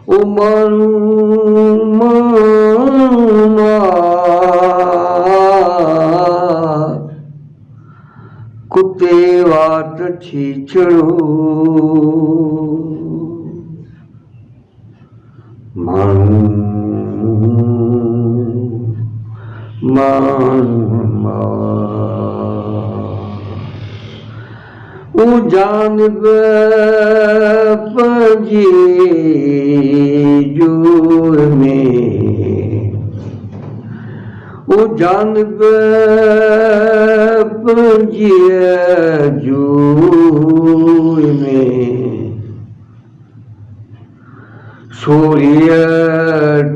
ओ मानू कुत्ते वाट छीछड़ो मानू ओ जानब पंहिंजे जोर में ओ जानब पंहिंजे जोर में सूर्य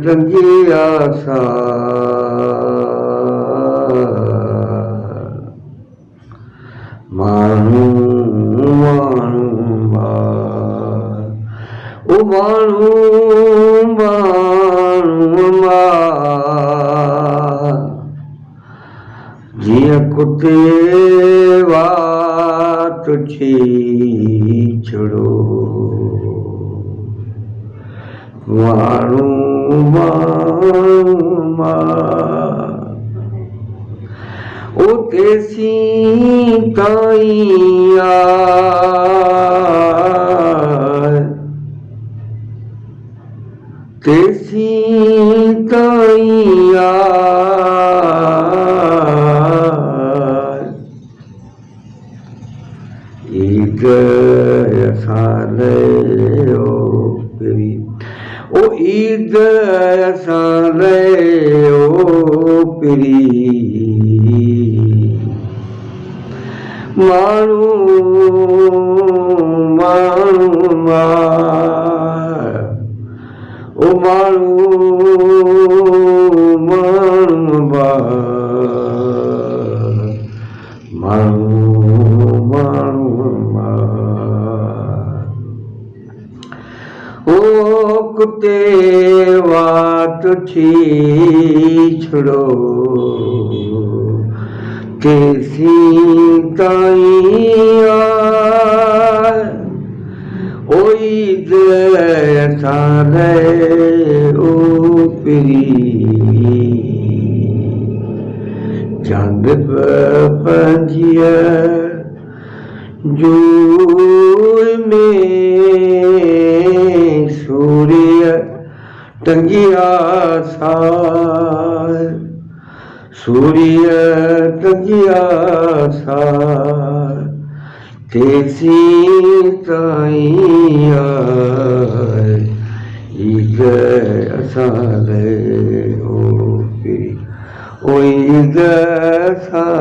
टंगिया सा मानू ओ मानू जिया कुत्ते वाट छीछड़ो मानू ओ तेसी ताईं तेसी ताईं ईद असां ओ पिरी ओ ईद असां ओ पिरी मानू ओ मानू ओ कुत्ते वाट छीछड़ो तेसी ताईं ओ ईद असां ओ पिरी जानब पंहिंजे जोर में सूर्य टंगिया सा सूर्य टंगिया सा तेसी ताईं ईद असां ओ पिरी ओ ईद असां